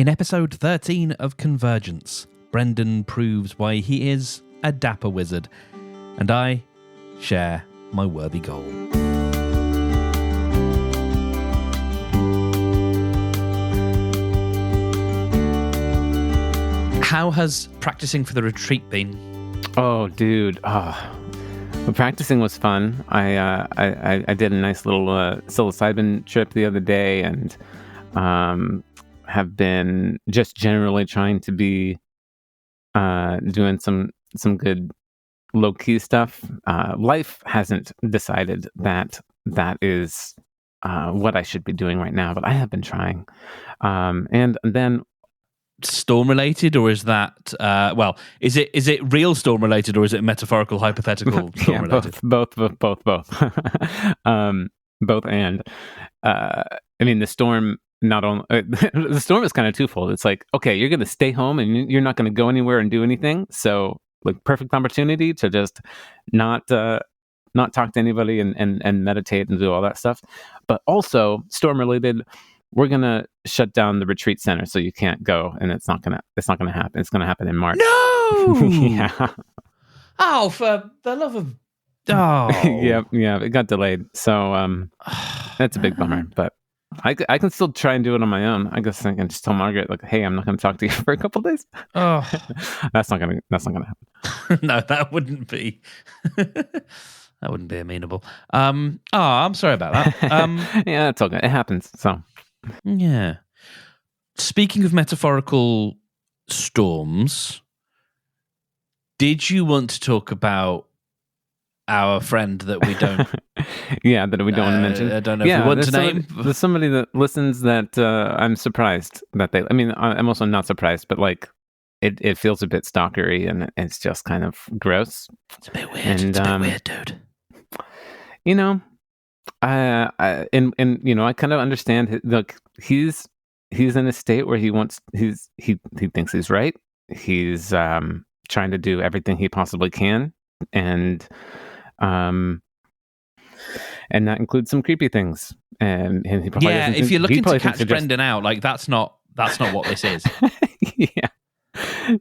In episode 13 of Convergence, Brendan proves why he is a dapper wizard, and I share my worthy goal. How has practicing for the retreat been? Oh, dude. Well, practicing was fun. I did a nice little psilocybin trip the other day, and have been just generally trying to be doing some good low-key stuff. Life hasn't decided that is what I should be doing right now, but I have been trying. And then storm related, or is that is it real storm related, or is it metaphorical hypothetical storm related? Both. Both and I mean, the storm not only the storm is kind of twofold. It's like, okay, you're going to stay home and you're not going to go anywhere and do anything, so like perfect opportunity to just not talk to anybody and meditate and do all that stuff. But also storm related, we're gonna shut down the retreat center, so you can't go, and it's not gonna happen. It's gonna happen in March. No. Yeah. Oh, for the love of yeah, it got delayed, so that's a big bummer. But I can still try and do it on my own. I guess I can just tell Margaret, like, hey, I'm not gonna talk to you for a couple days. Oh, that's not gonna happen. No, that wouldn't be. That wouldn't be amenable. I'm sorry about that. Yeah, it's okay. It happens. So. Yeah. Speaking of metaphorical storms, did you want to talk about our friend that we don't? Yeah, that we don't want to mention. I don't know if you want to name. There's somebody that listens that I'm surprised that they. I mean, I'm also not surprised, but like, it feels a bit stalkery, and it's just kind of gross. It's a bit weird. It's a bit weird, dude. You know. I kind of understand. Look, he's in a state where he thinks he's right. He's trying to do everything he possibly can, and that includes some creepy things. And he probably if you're looking to catch Brendan out, like that's not what this is.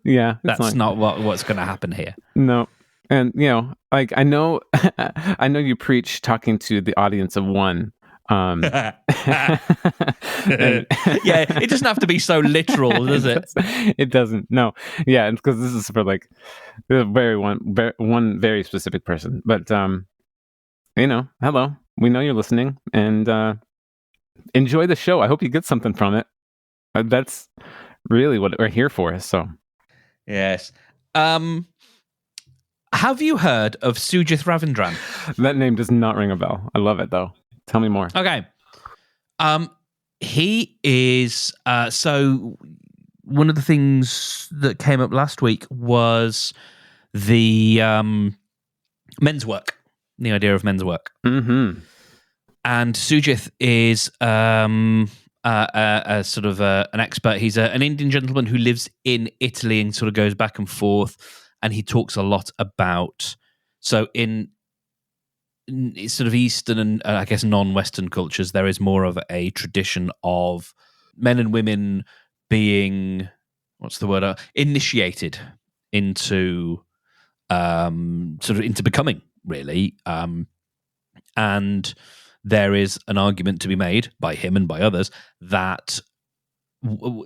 yeah, that's not what's going to happen here. No. And, like, I know you preach talking to the audience of one. Yeah, it doesn't have to be so literal, does it? It doesn't. No. Yeah, because this is for like one very specific person. But, hello. We know you're listening, and enjoy the show. I hope you get something from it. That's really what we're here for. So, yes. Have you heard of Sujith Ravindran? That name does not ring a bell. I love it, though. Tell me more. Okay. He is... so one of the things that came up last week was the men's work, the idea of men's work. Mm-hmm. And Sujith is a sort of an expert. He's an Indian gentleman who lives in Italy and sort of goes back and forth. And he talks a lot about, so in sort of Eastern and I guess non-Western cultures, there is more of a tradition of men and women being, initiated into sort of into becoming, really. And there is an argument to be made by him and by others that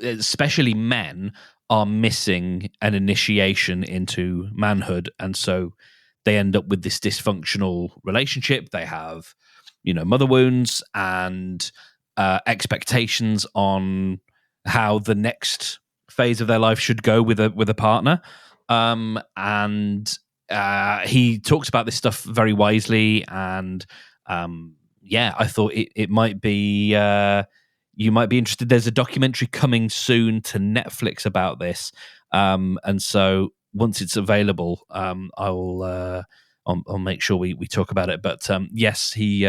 especially men are missing an initiation into manhood, and so they end up with this dysfunctional relationship. They have, mother wounds and expectations on how the next phase of their life should go with a partner. And he talks about this stuff very wisely, and I thought it might be. You might be interested. There's a documentary coming soon to Netflix about this, and so once it's available, I'll make sure we talk about it. But yes, he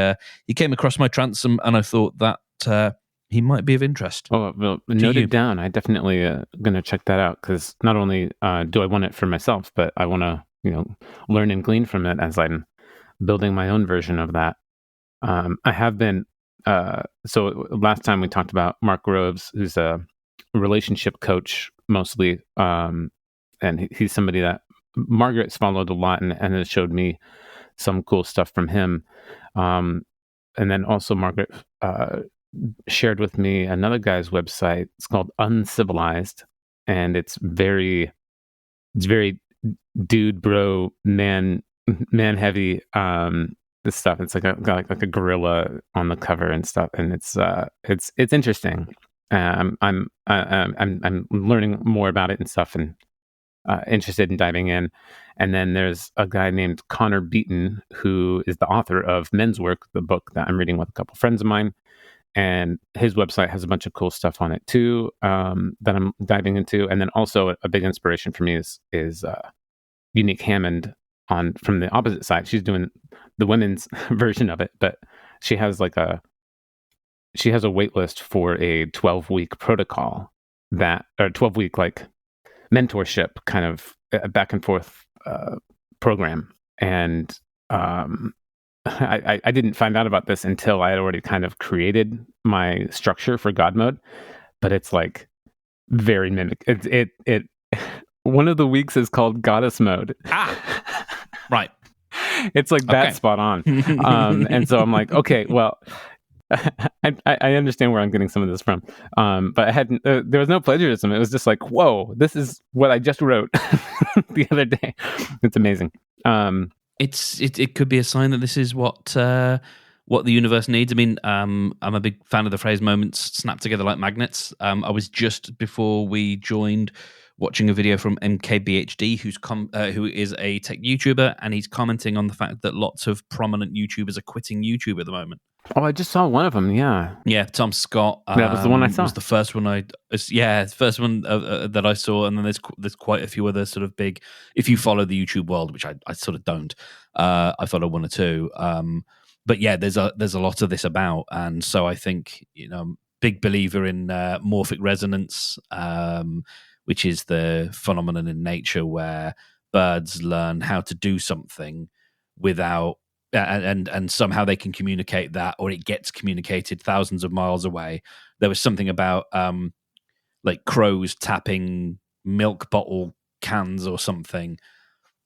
came across my transom, and I thought that he might be of interest. Oh, well, note it down. I definitely going to check that out, because not only do I want it for myself, but I want to learn and glean from it as I'm building my own version of that. I have been. So last time we talked about Mark Groves, who's a relationship coach mostly, and he's somebody that Margaret's followed a lot and has showed me some cool stuff from him. And then also Margaret shared with me another guy's website. It's called Uncivilized, and it's very dude bro man heavy this stuff. It's like a gorilla on the cover and stuff, and it's interesting. I'm learning more about it and stuff, and interested in diving in. And then there's a guy named Connor Beaton, who is the author of Men's Work, the book that I'm reading with a couple friends of mine. And his website has a bunch of cool stuff on it too, that I'm diving into. And then also a big inspiration for me is Unique Hammond from the opposite side. She's doing the women's version of it, but she has a wait list for a 12-week protocol or 12-week mentorship kind of back and forth program. And I didn't find out about this until I had already kind of created my structure for God mode, but it's like very mimic. It one of the weeks is called Goddess mode. Right. It's like that spot on. And so I'm like, okay, well, I understand where I'm getting some of this from. But I hadn't, there was no plagiarism. It was just like, whoa, this is what I just wrote the other day. It's amazing. It could be a sign that this is what the universe needs. I mean, I'm a big fan of the phrase "moments snap together like magnets." I was just before we joined watching a video from MKBHD, who is a tech YouTuber, and he's commenting on the fact that lots of prominent YouTubers are quitting YouTube at the moment. Oh, I just saw one of them. Yeah, Tom Scott. That was the one I saw. Was the first one the first one that I saw, and then there's quite a few other sort of big. If you follow the YouTube world, which I sort of don't, I follow one or two. But yeah, there's a lot of this about, and so I think big believer in morphic resonance, which is the phenomenon in nature where birds learn how to do something without. And somehow they can communicate that, or it gets communicated thousands of miles away. There was something about like crows tapping milk bottle cans or something,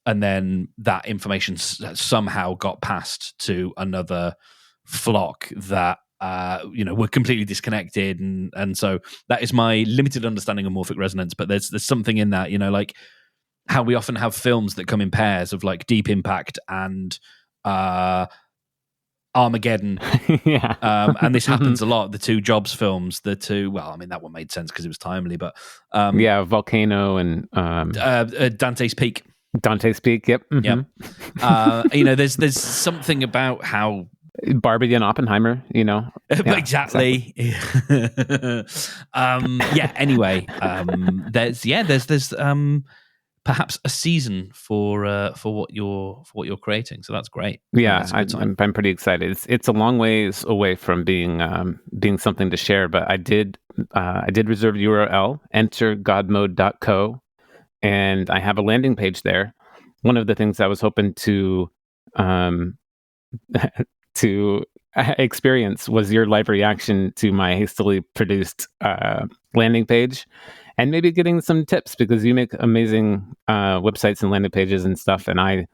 and then that information somehow got passed to another flock that were completely disconnected, and so that is my limited understanding of morphic resonance. But there's something in that, like how we often have films that come in pairs of like Deep Impact and Armageddon. Yeah. And this happens a lot. The two Jobs films, that one made sense because it was timely, but Volcano and Dante's Peak. Dante's Peak, yep. Mm-hmm. Yep. There's something about how Barbie and Oppenheimer, exactly. Anyway, there's perhaps a season for what you're creating, so that's great. Yeah, I'm pretty excited. It's a long ways away from being something to share, but I did reserve the URL, entergodmode.co, and I have a landing page there. One of the things I was hoping to to experience was your live reaction to my hastily produced landing page. And maybe getting some tips, because you make amazing websites and landing pages and stuff, and I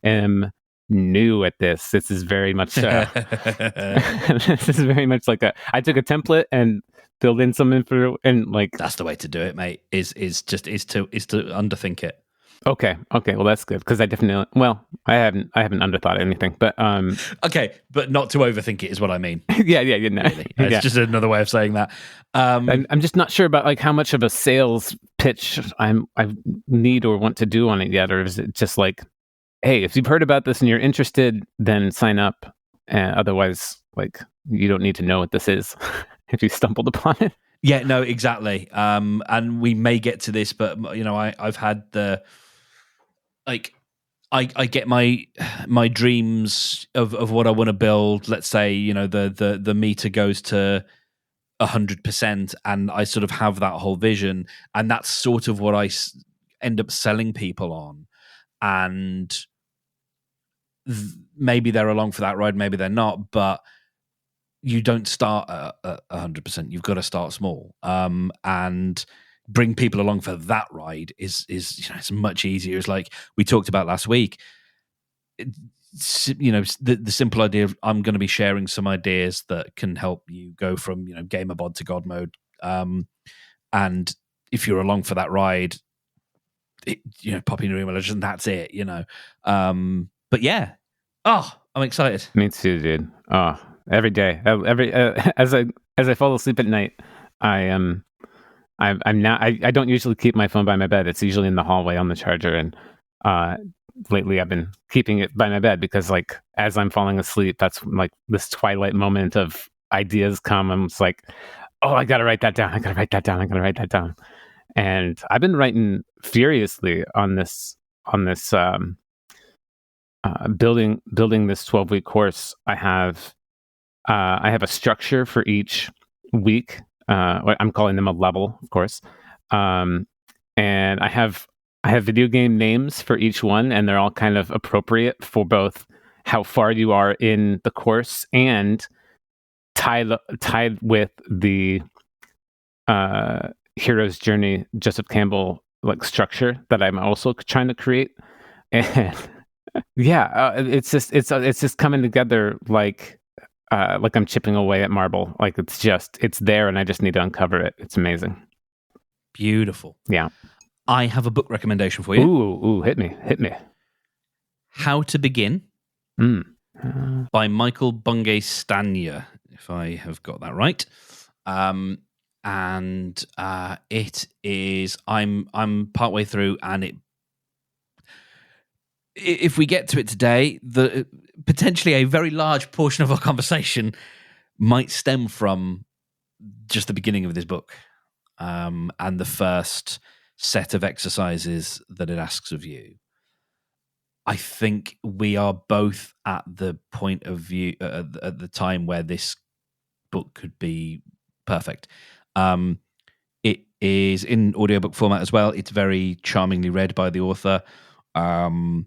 am new at this. This is very much this is very much like I took a template and filled in some info, and like that's the way to do it, mate. Is to underthink it. Okay. Well, that's good, because I haven't underthought anything, but okay, but not to overthink it is what I mean. yeah, no. Really. It's just another way of saying that. I'm just not sure about like how much of a sales pitch I need or want to do on it yet, or is it just like, hey, if you've heard about this and you're interested, then sign up. Otherwise, like, you don't need to know what this is if you stumbled upon it. Yeah, no, exactly. And we may get to this, but I've had the like. I get my dreams of what I want to build. Let's say the meter goes to 100%, and I sort of have that whole vision, and that's sort of what I end up selling people on. And maybe they're along for that ride, maybe they're not, but you don't start at 100%. You've got to start small, and bring people along for that ride is it's much easier. It's like we talked about last week. The simple idea of I'm going to be sharing some ideas that can help you go from gamer bod to god mode, and if you're along for that ride, pop in your email address and that's it. But yeah, I'm excited. Me too, dude. Oh, every day, as I fall asleep at night, I'm now. I don't usually keep my phone by my bed. It's usually in the hallway on the charger, and lately I've been keeping it by my bed because, like, as I'm falling asleep, that's like this twilight moment of ideas come. I'm just like, oh, I gotta write that down. I gotta write that down. I gotta write that down. And I've been writing furiously on this building this 12-week course. I have a structure for each week. I'm calling them a level, of course. And I have video game names for each one, and they're all kind of appropriate for both how far you are in the course and tied with the hero's journey, Joseph Campbell like structure that I'm also trying to create. And yeah, it's just coming together like I'm chipping away at marble. Like it's there, and I just need to uncover it. It's amazing. Beautiful. Yeah. I have a book recommendation for you. Ooh, hit me. How to Begin by Michael Bungay Stanier, if I have got that right. And it is. I'm partway through, and if we get to it today, potentially a very large portion of our conversation might stem from just the beginning of this book, and the first set of exercises that it asks of you. I think we are both at the point of view at the time where this book could be perfect. It is in audiobook format as well. It's very charmingly read by the author. And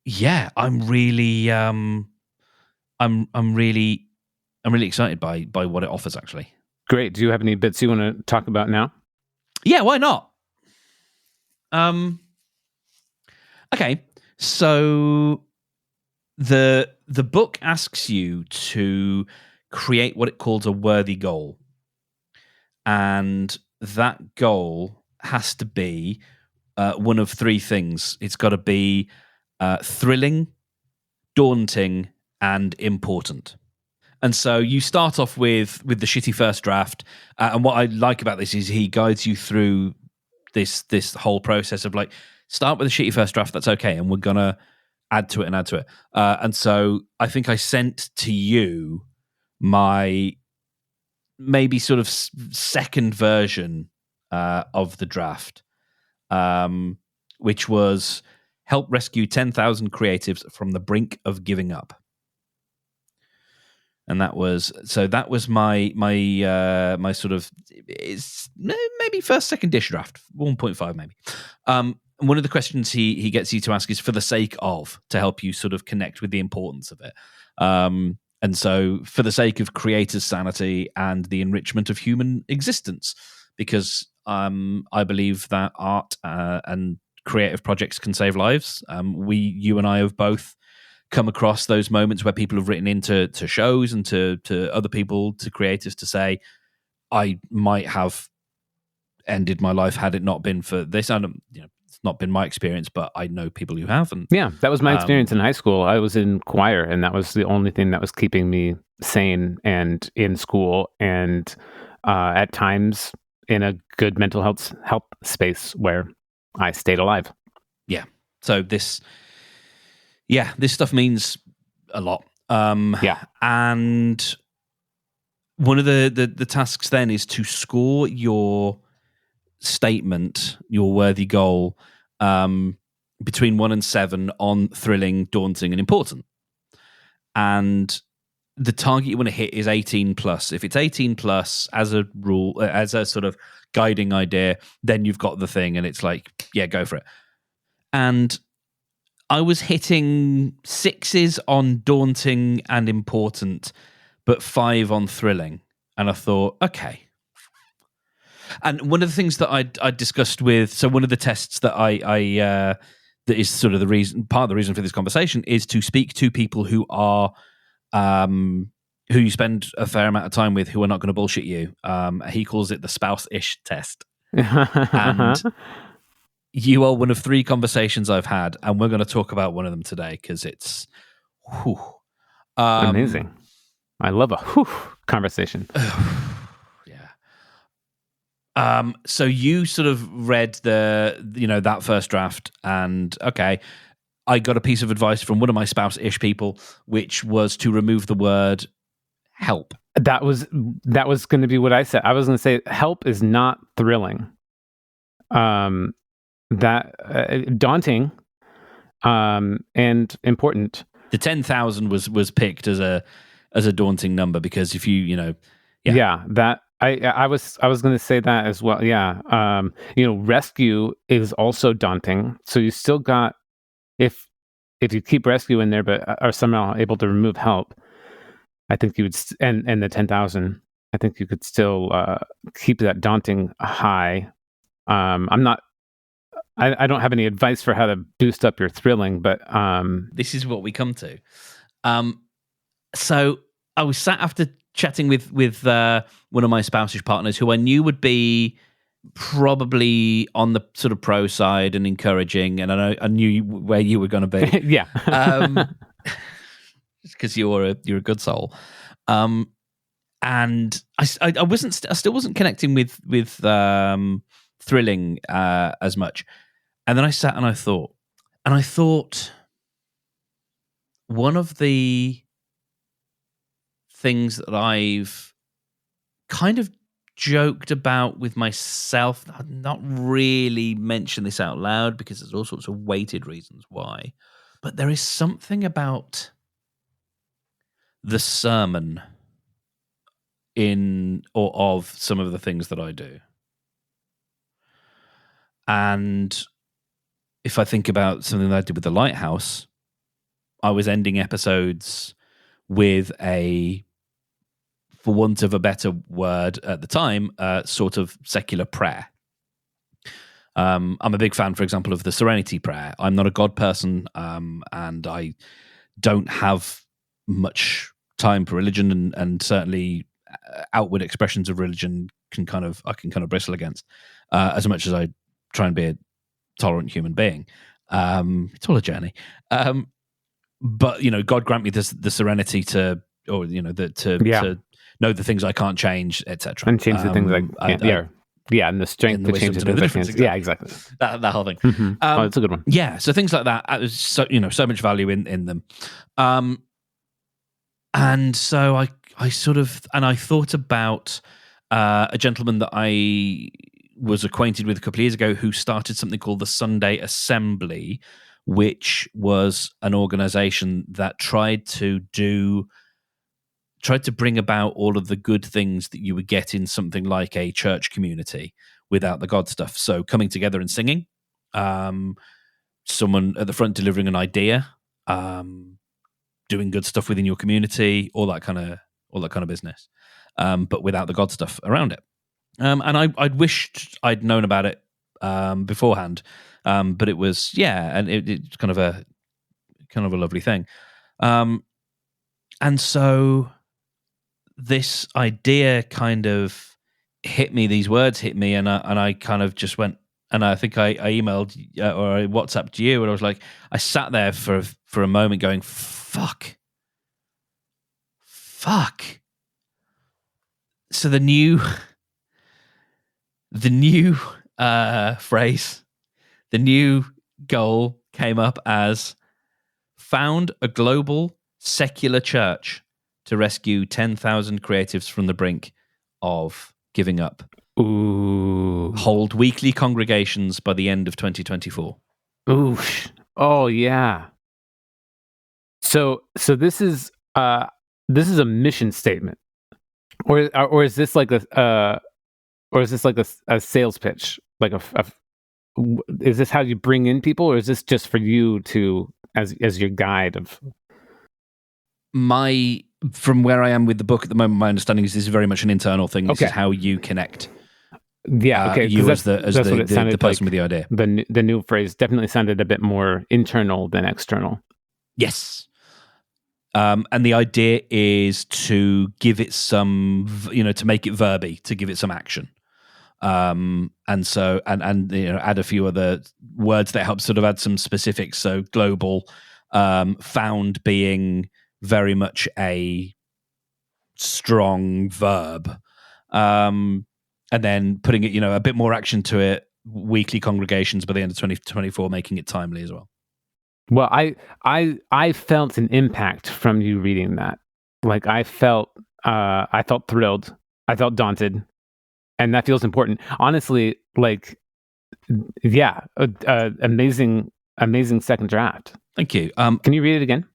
yeah, I'm really excited by what it offers, actually. Great. Do you have any bits you want to talk about now? Yeah, why not? Okay, so the book asks you to create what it calls a worthy goal, and that goal has to be one of three things. It's got to be thrilling, daunting, and important. And so you start off with the shitty first draft, and what I like about this is he guides you through this whole process of like, start with a shitty first draft, that's okay, and we're gonna add to it. And so I think I sent to you my maybe sort of second version of the draft, which was help rescue 10,000 creatives from the brink of giving up. And that was my sort of, it's maybe first, second dish draft, 1.5 maybe. One of the questions he gets you to ask is for the sake of, to help you sort of connect with the importance of it. And so for the sake of creators' sanity and the enrichment of human existence, because I believe that art and creative projects can save lives. You and I have both come across those moments where people have written into shows and to other people, to creators, to say, I might have ended my life had it not been for this. And it's not been my experience, but I know people who have. And yeah, that was my experience in high school. I was in choir, and that was the only thing that was keeping me sane and in school, and at times in a good mental health space where I stayed alive. Yeah. So this stuff means a lot. Yeah. And one of the tasks then is to score your statement, your worthy goal, between 1 and 7 on thrilling, daunting, and important. And the target you want to hit is 18 plus. If it's 18 plus as a rule, as a sort of guiding idea, then you've got the thing, and it's like, yeah, go for it. And I was hitting 6s on daunting and important, but 5 on thrilling. And I thought, okay. And one of the things that I discussed with, so one of the tests that that is sort of part of the reason for this conversation is to speak to people who are, who you spend a fair amount of time with, who are not going to bullshit you. He calls it the spouse-ish test. And you are one of 3 conversations I've had, and we're going to talk about one of them today because it's amazing. I love a conversation. Yeah. So you sort of read that first draft, and okay, I got a piece of advice from one of my spouse-ish people, which was to remove the word help. That was going to be what I said. I was going to say help is not thrilling. Daunting, and important. The 10,000 was picked as a daunting number because if that I was going to say that as well. Yeah, rescue is also daunting. So you still got if you keep rescue in there, but are somehow able to remove help, I think you would and the 10,000. I think you could still keep that daunting high. I'm not. I don't have any advice for how to boost up your thrilling, but this is what we come to. So I was sat after chatting with one of my spouse-ish partners who I knew would be probably on the sort of pro side and encouraging, and I knew where you were going to be. Yeah, because you're a good soul. And I still wasn't connecting with thrilling as much. And then I sat and I thought one of the things that I've kind of joked about with myself, I've not really mentioned this out loud because there's all sorts of weighted reasons why, but there is something about the sermon in or of some of the things that I do. And if I think about something that I did with the Lighthouse, I was ending episodes with for want of a better word at the time, sort of secular prayer. I'm a big fan, for example, of the Serenity Prayer. I'm not a God person, and I don't have much time for religion, and certainly outward expressions of religion I can kind of bristle against, as much as I try and be a tolerant human being. It's all a journey. But God grant me the serenity to know the things I can't change, etc. And change the things and the strength to change the difference. Exactly. Yeah, exactly. That whole thing. Mm-hmm. It's a good one. Yeah, so things like that. There's so much value in them. And so I thought about a gentleman that I was acquainted with a couple of years ago who started something called the Sunday Assembly, which was an organization that tried to bring about all of the good things that you would get in something like a church community without the God stuff. So coming together and singing, someone at the front delivering an idea, doing good stuff within your community, all that kind of business, but without the God stuff around it. And I'd wished I'd known about it beforehand, but it was and it's kind of a lovely thing. And so this idea kind of hit me. These words hit me, and I kind of just went. And I think I emailed or I WhatsApped you, and I was like, I sat there for a moment, going, "Fuck." So the new phrase, the new goal came up as found a global secular church to rescue 10,000 creatives from the brink of giving up. Ooh. Hold weekly congregations by the end of 2024. Ooh. Oh yeah. So this is a mission statement, or is this like a sales pitch? Like is this how you bring in people, or is this just for you to as your guide of. From where I am with the book at the moment, my understanding is this is very much an internal thing. This Okay. is how you connect. Yeah, okay. You as that's the what it sounded person like. with the idea. The new phrase definitely sounded a bit more internal than external. Yes. And the idea is to give it some, to make it verby, to give it some action. And add a few other words that help sort of add some specifics. So global, found being very much a strong verb, and then putting it, a bit more action to it. Weekly congregations by the end of 2024, making it timely as well. Well, I felt an impact from you reading that. Like I felt thrilled, I felt daunted, and that feels important. Honestly, like, yeah, amazing second draft. Thank you. Can you read it again?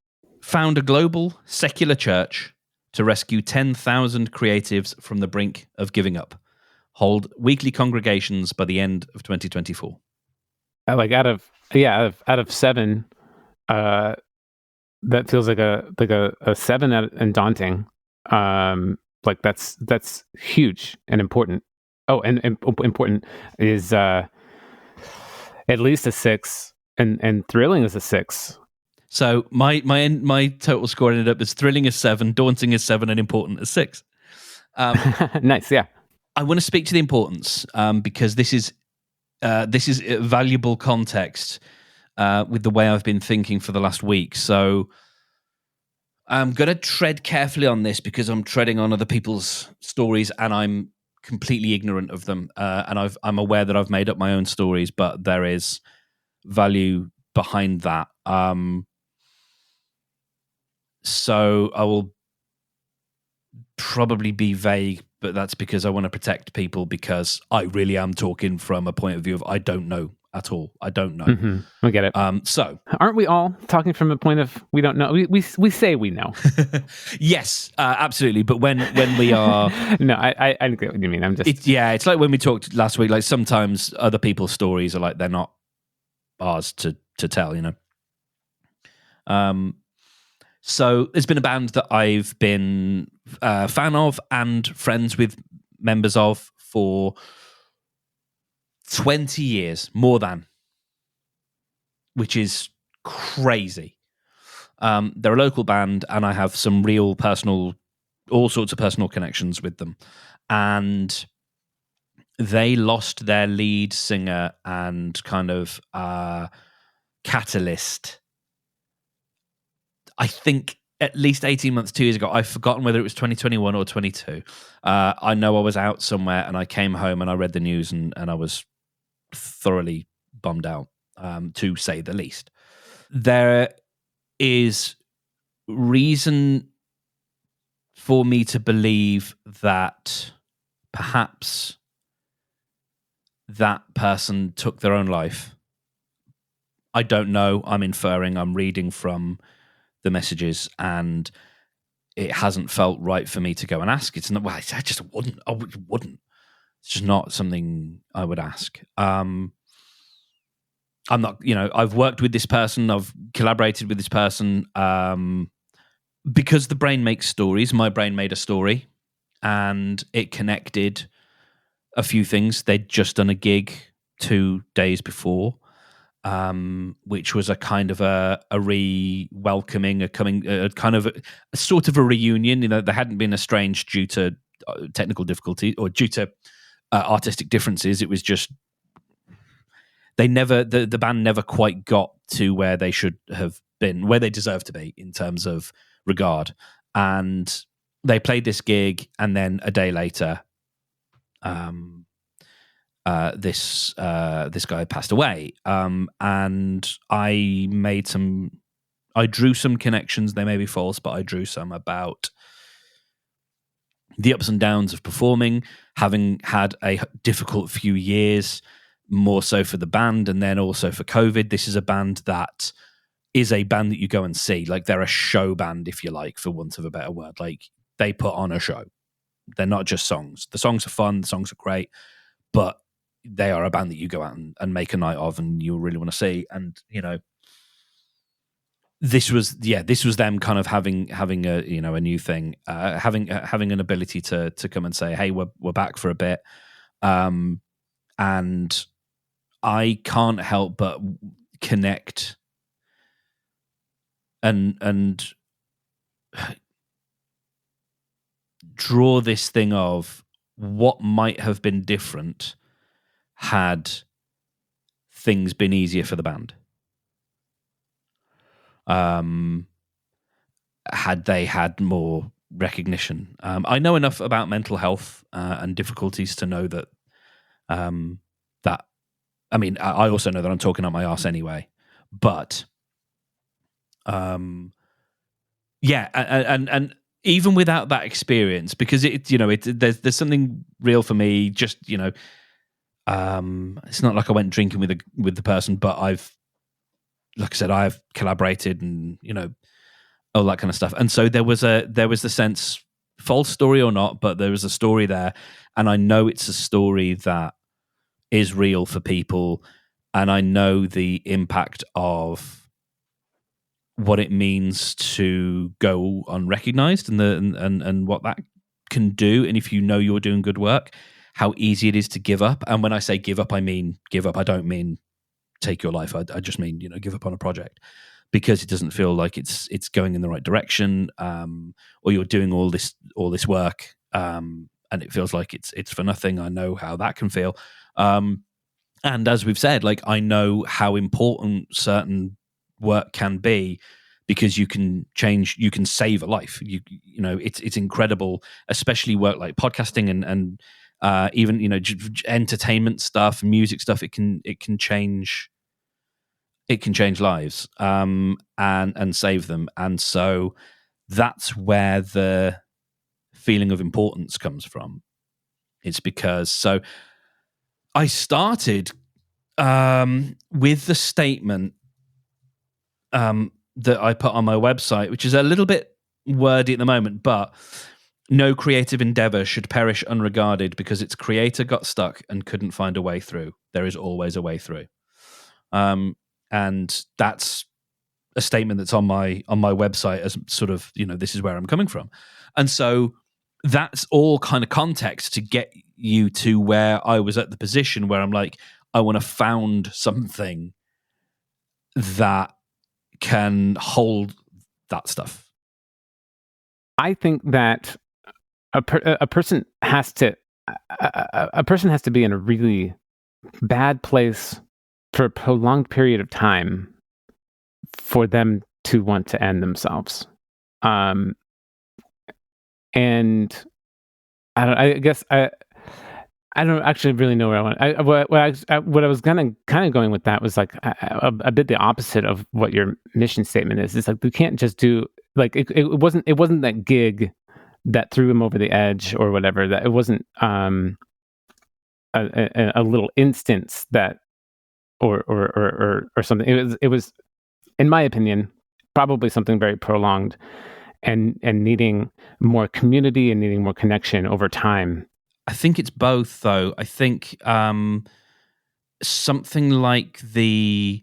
Found a global secular church to rescue 10,000 creatives from the brink of giving up. Hold weekly congregations by the end of 2024. Like out of 7, that feels like a 7 and daunting. Like that's huge and important. Oh, and important is at least a 6, and thrilling is a 6. So my total score ended up as thrilling as 7, daunting as 7, and important as 6. Nice, yeah. I want to speak to the importance because this is valuable context with the way I've been thinking for the last week. So I'm going to tread carefully on this because I'm treading on other people's stories and I'm completely ignorant of them. And I'm aware that I've made up my own stories, but there is value behind that. So I will probably be vague, but that's because I want to protect people because I really am talking from a point of view of I don't know at all. I don't know. Mm-hmm. We get it. So aren't we all talking from a point of we don't know? We say we know. Yes, absolutely. But when we are, no, I get what you mean. I'm just it's like when we talked last week. Like sometimes other people's stories are like they're not ours to tell. So there's been a band that I've been a fan of and friends with members of for 20 years, more than, which is crazy. They're a local band and I have some real all sorts of personal connections with them. And they lost their lead singer and kind of catalyst, I think, at least 18 months, 2 years ago. I've forgotten whether it was 2021 or 22. I know I was out somewhere and I came home and I read the news and I was thoroughly bummed out, to say the least. There is reason for me to believe that perhaps that person took their own life. I don't know. I'm inferring. I'm reading from the messages, and it hasn't felt right for me to go and ask. It's not. Well, I just wouldn't. I wouldn't. It's just not something I would ask. I'm not. I've worked with this person. I've collaborated with this person. Because the brain makes stories. My brain made a story, and it connected a few things. They'd just done a gig 2 days before. Which was a kind of a re-welcoming, a sort of a reunion. There hadn't been estranged due to technical difficulty or due to artistic differences. It was just the band never quite got to where they should have been, where they deserve to be in terms of regard. And they played this gig, and then a day later, this guy passed away, and I drew some connections. They may be false, but I drew some about the ups and downs of performing, having had a difficult few years, more so for the band, and then also for COVID. This is a band that is a band that you go and see. Like, they're a show band, if you like, for want of a better word. Like, they put on a show. They're not just songs. The songs are fun. The songs are great, but they are a band that you go out and make a night of and you really want to see. And, this was them kind of having a a new thing, having an ability to come and say, hey, we're back for a bit, and I can't help but connect and draw this thing of what might have been different had things been easier for the band. Had they had more recognition. I know enough about mental health and difficulties to know that that I mean, I also know that I'm talking up my arse anyway, but yeah, and even without that experience, because there's something real for me. Just it's not like I went drinking with the person, but like I said, I've collaborated and all that kind of stuff. And so there was the sense, false story or not, but there was a story there, and I know it's a story that is real for people, and I know the impact of what it means to go unrecognized and what that can do. And if you know you're doing good work, how easy it is to give up. And when I say give up, I mean give up. I don't mean take your life. I just mean give up on a project because it doesn't feel like it's going in the right direction, or you're doing all this work, and it feels like it's for nothing. I know how that can feel. And as we've said, like, I know how important certain work can be because you can save a life. It's incredible, especially work like podcasting and even entertainment stuff, music stuff. It can change lives, and save them. And so that's where the feeling of importance comes from. It's because I started with the statement that I put on my website, which is a little bit wordy at the moment, but no creative endeavor should perish unregarded because its creator got stuck and couldn't find a way through. There is always a way through. And that's a statement that's on my website as sort of, this is where I'm coming from. And so that's all kind of context to get you to where I was at the position where I'm like, I want to found something that can hold that stuff. I think that a person has to be in a really bad place for a prolonged period of time for them to want to end themselves. And I guess I don't actually really know where I want. What I was kind of going with that was like a bit the opposite of what your mission statement is. It's like we can't just do like it wasn't that gig that threw him over the edge or whatever. That it wasn't a little instance that or something. It was in my opinion probably something very prolonged and needing more community and needing more connection over time. I think it's both, though. I think something like the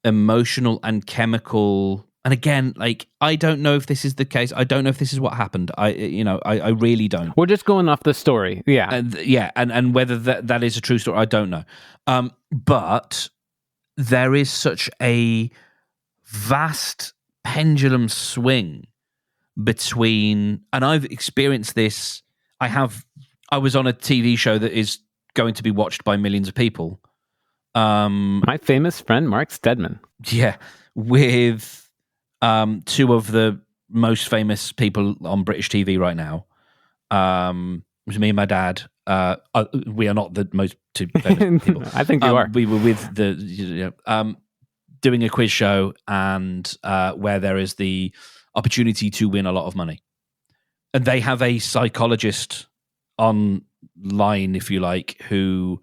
emotional and chemical, and again, like, I don't know if this is the case. I don't know if this is what happened. I really don't. We're just going off the story, yeah, and whether that is a true story, I don't know. But there is such a vast pendulum swing between, and I've experienced this. I was on a TV show that is going to be watched by millions of people. My famous friend, Mark Steadman. Yeah, with two of the most famous people on British TV right now. It was me and my dad. We are not the most two famous people. I think you are. We were with doing a quiz show, and where there is the opportunity to win a lot of money. And they have a psychologist online, if you like, who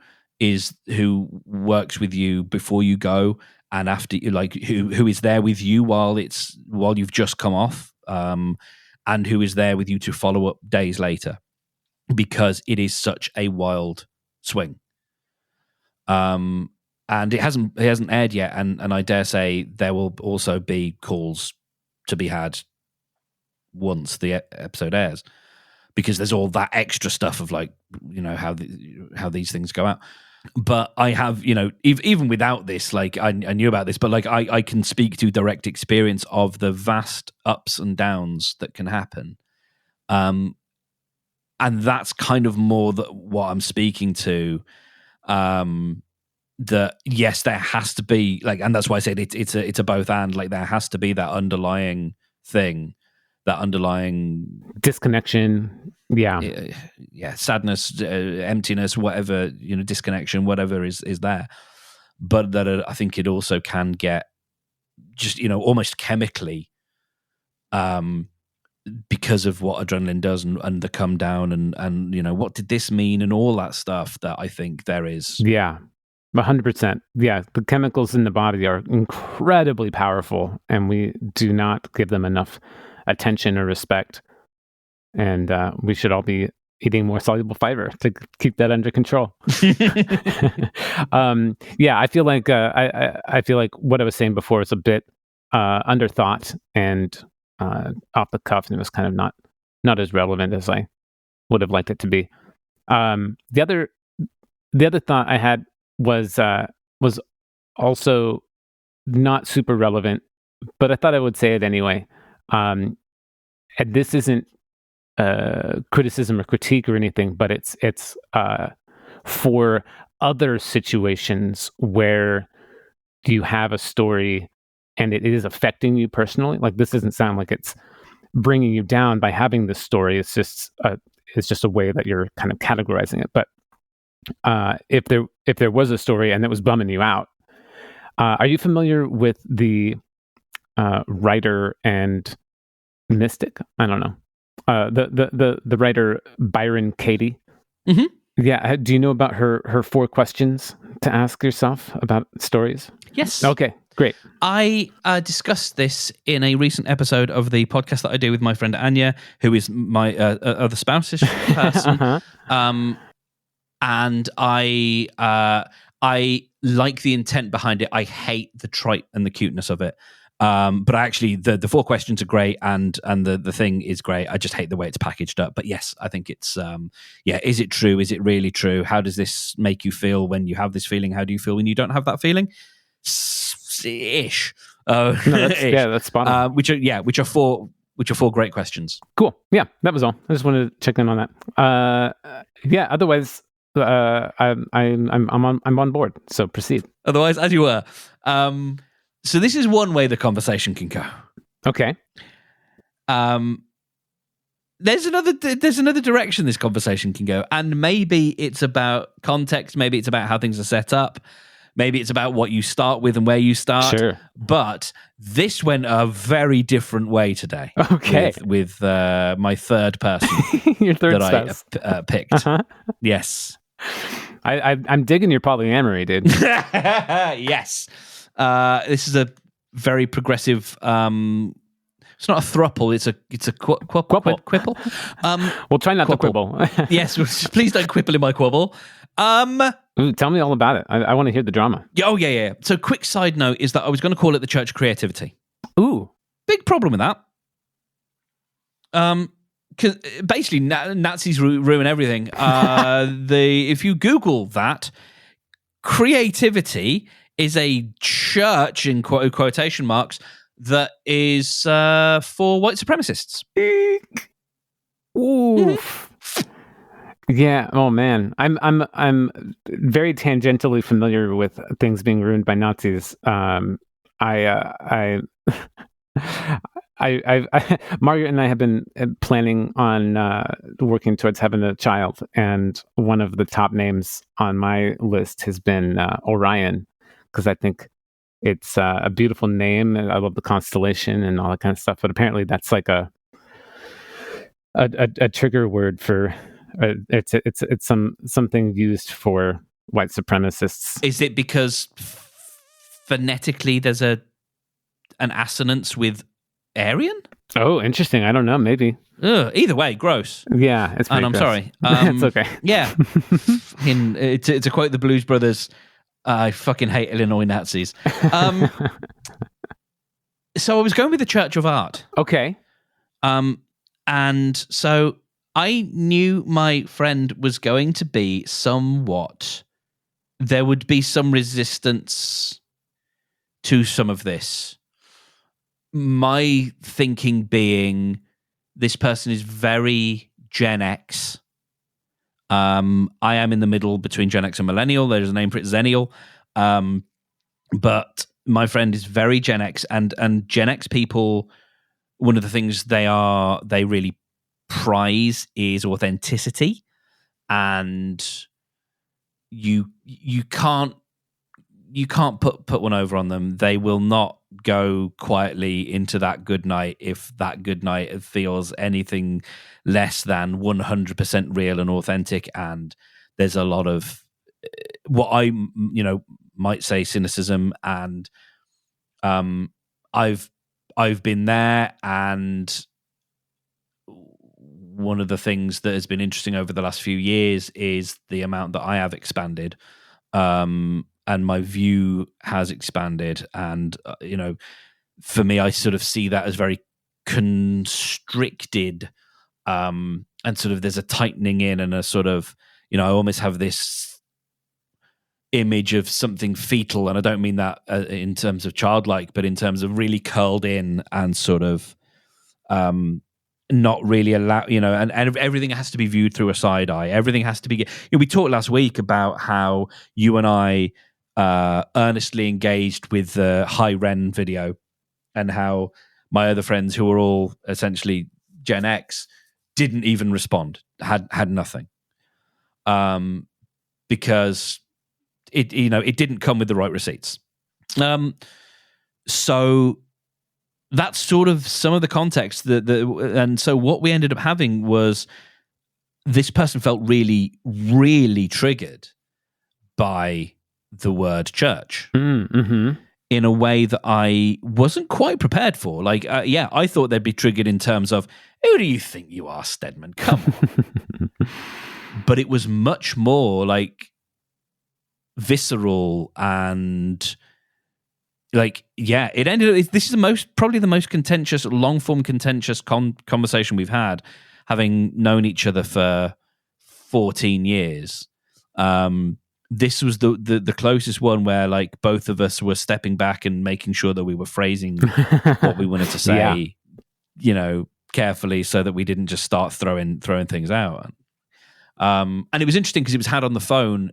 works with you before you go and after, like who is there with you while you've just come off, and who is there with you to follow up days later, because it is such a wild swing. And and it hasn't aired yet, and I dare say there will also be calls to be had once the episode airs, because there's all that extra stuff of like, how these things go out. But I have, even without this, like I knew about this, but like I can speak to direct experience of the vast ups and downs that can happen. And that's kind of more what I'm speaking to. That yes, there has to be like, and that's why I said it's a both and. Like there has to be that underlying thing, that underlying disconnection. Yeah, sadness, emptiness, whatever, disconnection, whatever is there. But that I think it also can get just almost chemically, because of what adrenaline does and the come down and what did this mean and all that stuff, that I think there is. 100%. Yeah, the chemicals in the body are incredibly powerful, and we do not give them enough attention or respect. And we should all be eating more soluble fiber to keep that under control. I feel like I feel like what I was saying before is a bit underthought and off the cuff, and it was kind of not as relevant as I would have liked it to be. The other thought I had was also not super relevant, but I thought I would say it anyway. And this isn't criticism or critique or anything, but it's for other situations where you have a story and it is affecting you personally. Like, this doesn't sound like it's bringing you down by having this story. It's just a way that you're kind of categorizing it. But if there was a story and it was bumming you out, are you familiar with the writer and mystic? I don't know. The writer Byron Katie. Mm-hmm. Yeah. Do you know about her 4 questions to ask yourself about stories? Yes. Okay, great. I discussed this in a recent episode of the podcast that I do with my friend Anya, who is my other spouse-ish person. Uh-huh. And I like the intent behind it. I hate the trite and the cuteness of it. But actually, the 4 questions are great, and the thing is great. I just hate the way it's packaged up. But yes, I think it's is it true? Is it really true? How does this make you feel when you have this feeling? How do you feel when you don't have that feeling? Ish. No, that's spot on. Which are 4 great questions. Cool. Yeah, that was all. I just wanted to check in on that. Otherwise, I'm on board. So proceed. Otherwise, as you were. So this is one way the conversation can go. Okay. There's another direction this conversation can go, and maybe it's about context. Maybe it's about how things are set up. Maybe it's about what you start with and where you start. Sure. But this went a very different way today. Okay. With my third person. Your third that spouse. I picked. Uh-huh. Yes. I'm digging your polyamory, dude. Yes. This is a very progressive. It's not a thruple. It's a quibble. We'll try not to quibble. Yes, please don't quibble in my quibble. Ooh, tell me all about it. I want to hear the drama. Oh yeah. So, quick side note is that I was going to call it the Church of Creativity. Ooh, big problem with that. Because basically Nazis ruin everything. If you Google that, creativity is a church in quotation marks that is for white supremacists. Oof. Yeah. Oh man, I'm very tangentially familiar with things being ruined by Nazis. I Margaret and I have been planning on working towards having a child, and one of the top names on my list has been Orion, because I think it's a beautiful name, and I love the constellation and all that kind of stuff. But apparently, that's like a trigger word for it's something used for white supremacists. Is it because phonetically there's an assonance with Aryan? Oh, interesting. I don't know. Maybe. Either way, gross. Yeah, it's pretty and I'm gross. sorry. It's okay. Yeah. To quote the Blues Brothers, I fucking hate Illinois Nazis. So I was going with the Church of Art. Okay. And so I knew my friend was going to be somewhat... There would be some resistance to some of this. My thinking being, this person is very Gen X. I am in the middle between Gen X and Millennial. There's a name for it, Zennial. But my friend is very Gen X, and Gen X people, one of the things they really prize is authenticity, and you can't put one over on them. They will not go quietly into that good night if that good night feels anything less than 100% real and authentic. And there's a lot of what I might say cynicism, and I've been there, and one of the things that has been interesting over the last few years is the amount that I have expanded, and my view has expanded. And for me, I sort of see that as very constricted, and sort of there's a tightening in and a sort of, I almost have this image of something fetal, and I don't mean that in terms of childlike, but in terms of really curled in and sort of not really allow, and everything has to be viewed through a side eye. Everything has to be. We talked last week about how you and I earnestly engaged with the High Ren video, and how my other friends, who were all essentially Gen X, didn't even respond. Had nothing, because it didn't come with the right receipts. So that's sort of some of the context. And so what we ended up having was this person felt really, really triggered by the word church in a way that I wasn't quite prepared for. Like, I thought they'd be triggered in terms of, who do you think you are, Stedman? Come on. But it was much more like visceral and... Like, yeah, it ended up... This is probably the most contentious, long-form contentious conversation we've had, having known each other for 14 years. This was the closest one where, like, both of us were stepping back and making sure that we were phrasing what we wanted to say, carefully, so that we didn't just start throwing things out. And it was interesting because it was had on the phone,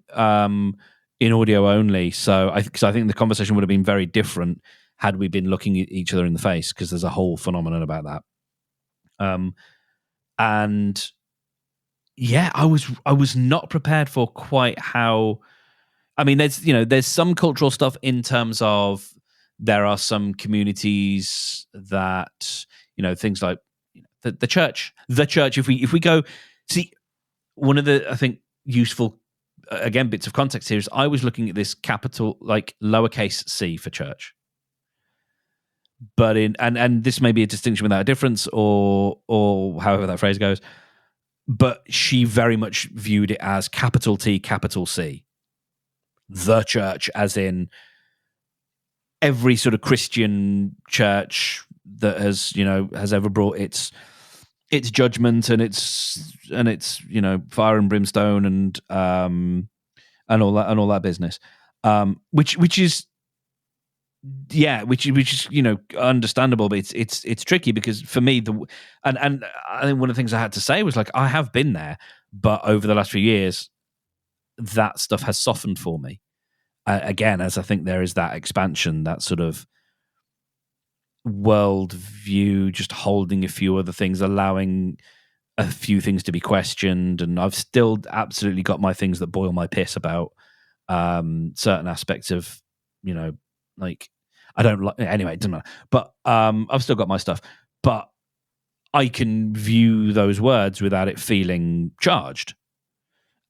in audio only, so I think the conversation would have been very different had we been looking at each other in the face, because there's a whole phenomenon about that. And yeah, I was not prepared for quite how. I mean, there's some cultural stuff in terms of there are some communities that things like the church. If we go see, one of the, I think, useful, again, bits of context here is I was looking at this capital, like lowercase c for church, but and this may be a distinction without a difference, or however that phrase goes, but she very much viewed it as capital T, capital C, the church, as in every sort of Christian church that has ever brought its judgment and its fire and brimstone and all that business, which is understandable, but it's tricky, because for me and I think one of the things I had to say was, like, I have been there, but over the last few years that stuff has softened for me, again, as I think there is that expansion, that sort of world view, just holding a few other things, allowing a few things to be questioned. And I've still absolutely got my things that boil my piss about certain aspects of, like, I don't like, anyway, it doesn't matter. But I've still got my stuff, but I can view those words without it feeling charged.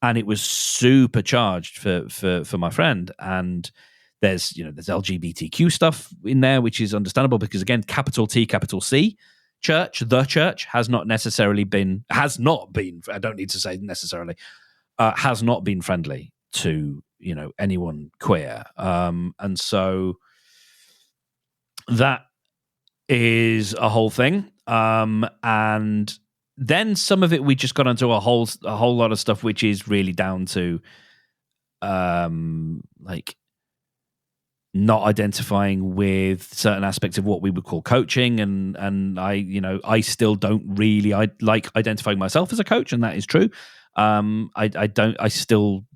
And it was super charged for my friend. And there's LGBTQ stuff in there, which is understandable, because, again, capital T, capital C, church, the church has not been, I don't need to say necessarily, has not been friendly to anyone queer. And so that is a whole thing. And then some of it we just got onto a whole lot of stuff which is really down to like not identifying with certain aspects of what we would call coaching, and I still don't really like identifying myself as a coach, and that is true. The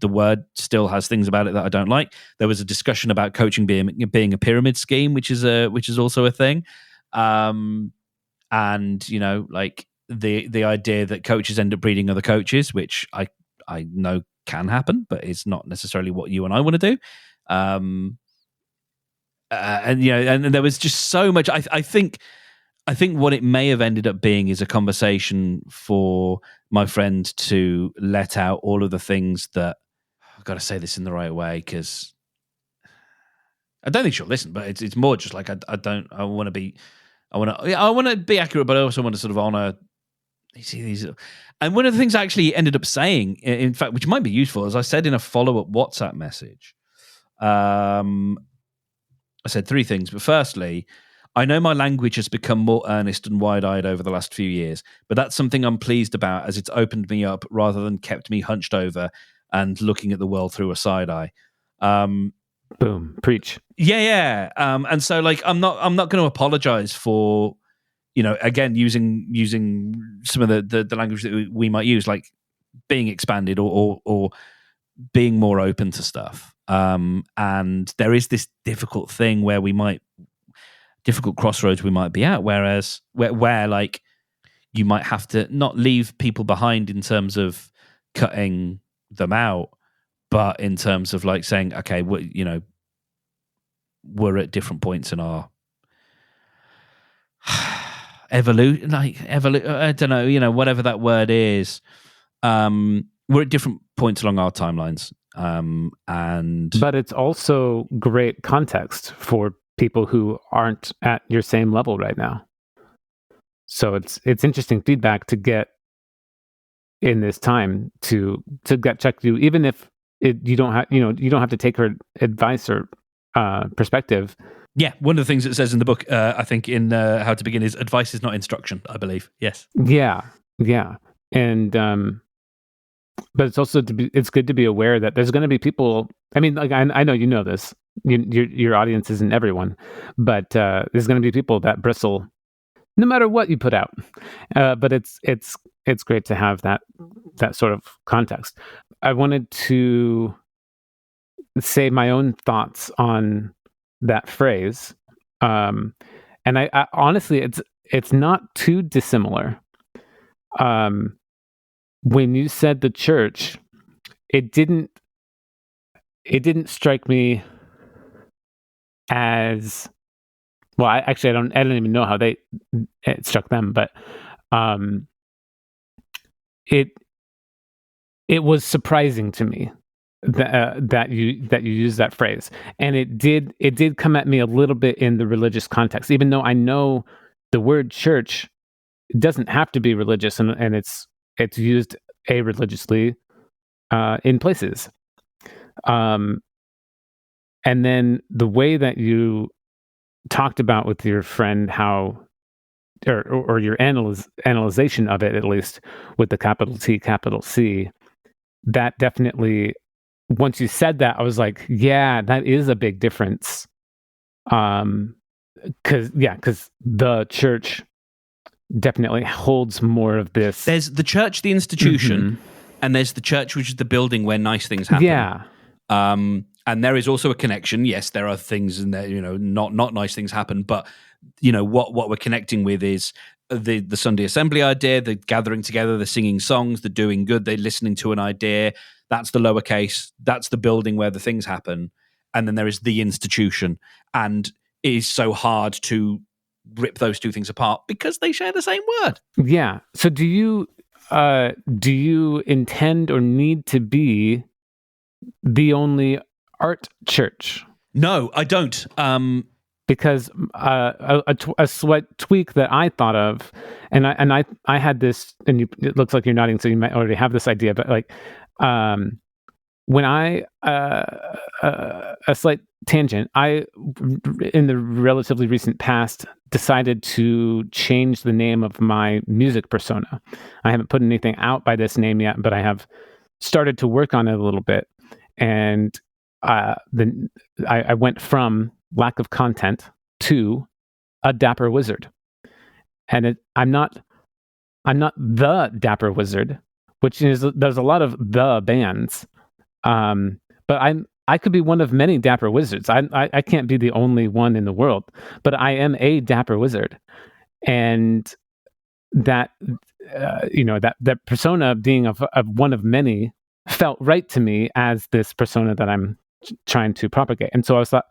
word still has things about it that I don't like. There was a discussion about coaching being a pyramid scheme, which is also a thing. And like the idea that coaches end up breeding other coaches, which I know can happen, but it's not necessarily what you and I want to do. And there was just so much. I think what it may have ended up being is a conversation for my friend to let out all of the things that I've got to say this in the right way, because I don't think she'll listen, but it's more just like I want to be accurate, but I also want to sort of honor these. And one of the things I actually ended up saying, in fact, which might be useful, as I said in a follow-up WhatsApp message, I said three things. But firstly, I know my language has become more earnest and wide-eyed over the last few years, but that's something I'm pleased about, as it's opened me up rather than kept me hunched over and looking at the world through a side eye. Boom, preach. Yeah. And so, like, I'm not going to apologize for, again, using some of the language that we might use, like being expanded or being more open to stuff. And there is this difficult thing where difficult crossroads we might be at, whereas where like you might have to not leave people behind in terms of cutting them out, but in terms of like saying, okay, we're at different points in our evolution, I don't know, whatever that word is. We're at different points along our timelines. But it's also great context for people who aren't at your same level right now. So it's interesting feedback to get in this time to get checked through, even if you don't have to take her advice or perspective. Yeah, one of the things it says in the book, I think in How to Begin, is advice is not instruction, I believe. Yes. Yeah. And but it's also it's good to be aware that there's going to be people. I mean, like I know you know this. Your audience isn't everyone, but there's going to be people that bristle, no matter what you put out. But it's great to have that sort of context. I wanted to say my own thoughts on that phrase, and I honestly, it's not too dissimilar. When you said the church, it didn't strike me as well. I don't even know how it struck them, but it was surprising to me that you use that phrase, and it did come at me a little bit in the religious context, even though I know the word church doesn't have to be religious, and it's used religiously in places. And then the way that you talked about with your friend how, or your analyzation of it, at least with the capital T, capital C, that definitely, once you said that, I was like, yeah, that is a big difference. Because the church definitely holds more of this. There's the church, the institution, and there's the church, which is the building where nice things happen. Yeah. And there is also a connection. Yes, there are things in there, not nice things happen, but what we're connecting with is the Sunday assembly idea, the gathering together, the singing songs, the doing good, the listening to an idea. That's the lowercase. That's the building where the things happen. And then there is the institution. And it is so hard to rip those two things apart because they share the same word. Yeah. So do you intend or need to be the only art church? No, I don't. Because a slight tweak that I thought of, and I had this, and it looks like you're nodding, so you might already have this idea, but like, when I a slight tangent, I in the relatively recent past decided to change the name of my music persona. I haven't put anything out by this name yet, but I have started to work on it a little bit, and then I went from lack of content to a dapper wizard, and I'm not the dapper wizard, which is there's a lot of the bands, but I could be one of many dapper wizards. I can't be the only one in the world, but I am a dapper wizard, and that that persona being of one of many felt right to me as this persona that I'm trying to propagate. And so I was thought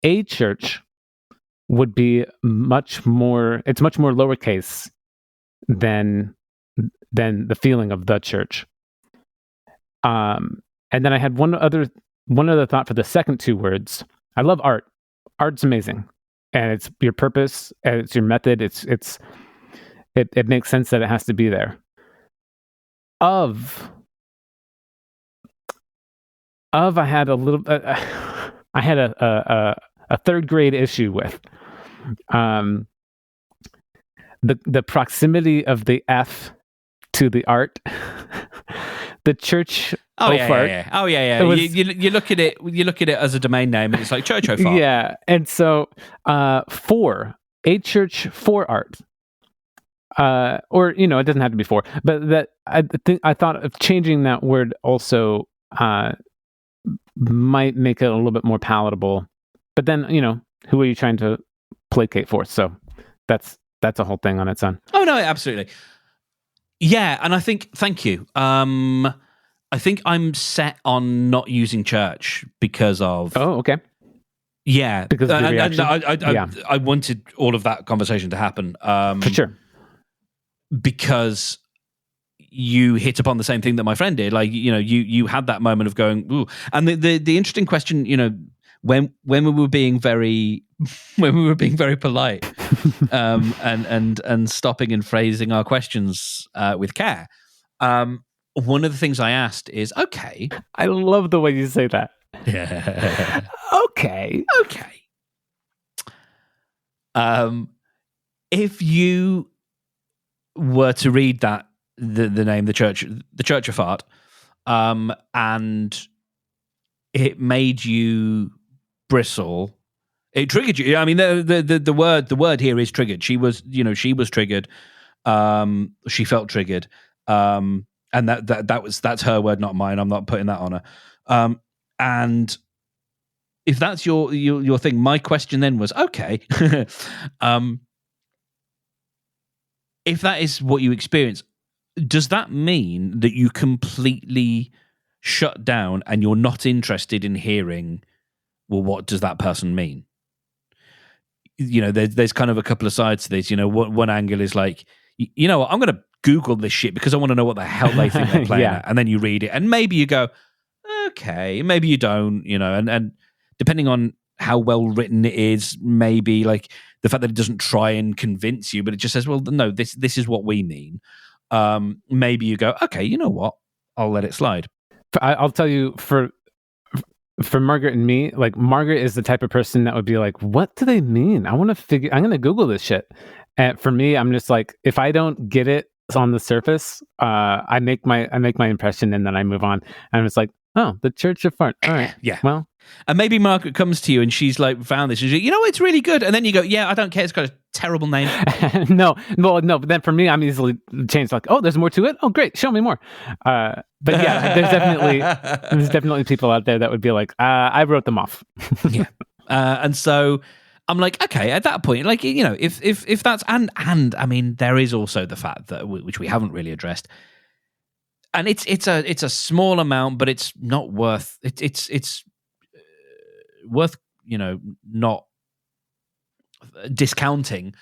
a church would be much more. It's much more lowercase than the feeling of the church. And then I had one other thought for the second two words. I love art. Art's amazing, and it's your purpose, and it's your method. It makes sense that it has to be there. I had a little. I had a third grade issue with the proximity of the F to the art. The church. Oh yeah. You look at it. You look at it as a domain name, and it's like church fart. Yeah, and so for a church for art, or it doesn't have to be for, but that I thought of changing that word also might make it a little bit more palatable. But then who are you trying to placate for? So that's a whole thing on its own. Oh no, absolutely. Yeah, and I think thank you. I think I'm set on not using church because of. Oh, okay. Yeah, because of the reaction. I wanted all of that conversation to happen. For sure. Because you hit upon the same thing that my friend did. Like you had that moment of going, ooh. And the interesting question, when we were being very polite, and stopping and phrasing our questions with care. One of the things I asked is, okay. I love the way you say that. Yeah. Okay. If you were to read that the name, the Church of Fart, and it made you bristle, it triggered you. I mean, the word here is triggered. She was triggered. She felt triggered. And that's her word, not mine. I'm not putting that on her. And if that's your thing, my question then was, okay, if that is what you experience, does that mean that you completely shut down and you're not interested in hearing, well, what does that person mean? There's kind of a couple of sides to this. One angle is like, what, I'm going to Google this shit because I want to know what the hell they think they're playing at. And then you read it and maybe you go, okay, maybe you don't, and depending on how well written it is, maybe like the fact that it doesn't try and convince you, but it just says, well, no, this is what we mean. Maybe you go, okay, you know what? I'll let it slide. I'll tell you, for Margaret and me, like Margaret is the type of person that would be like, what do they mean? I'm going to Google this shit. And for me, I'm just like, if I don't get it on the surface, I make my impression and then I move on. And it's like, oh, the Church of Fart. All right. Yeah. Well, and maybe Margaret comes to you and she's like, found this. She's like, it's really good. And then you go, yeah, I don't care. It's got a terrible name. No. But then for me, I'm easily changed. Like, oh, there's more to it. Oh, great. Show me more. But yeah, there's definitely people out there that would be like, I wrote them off. Yeah. And so I'm like, okay, at that point, like, if that's, and I mean, there is also the fact that, which we haven't really addressed, and it's a small amount, but it's not worth, it's worth, not discounting.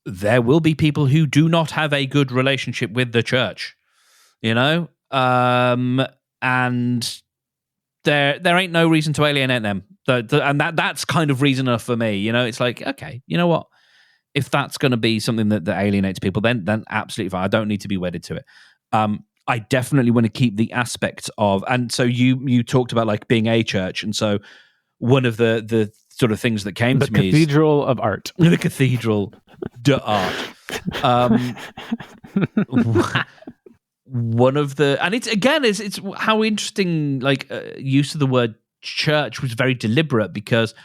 There will be people who do not have a good relationship with the church, and there ain't no reason to alienate them. And that's kind of reason enough for me. It's like, okay, you know what? If that's going to be something that alienates people, then absolutely fine. I don't need to be wedded to it. I definitely want to keep the aspect of, and so you talked about like being a church, and so one of the sort of things that came The to me is cathedral of art. the cathedral d'art. One of the, and it's how interesting, like use of the word church was very deliberate, because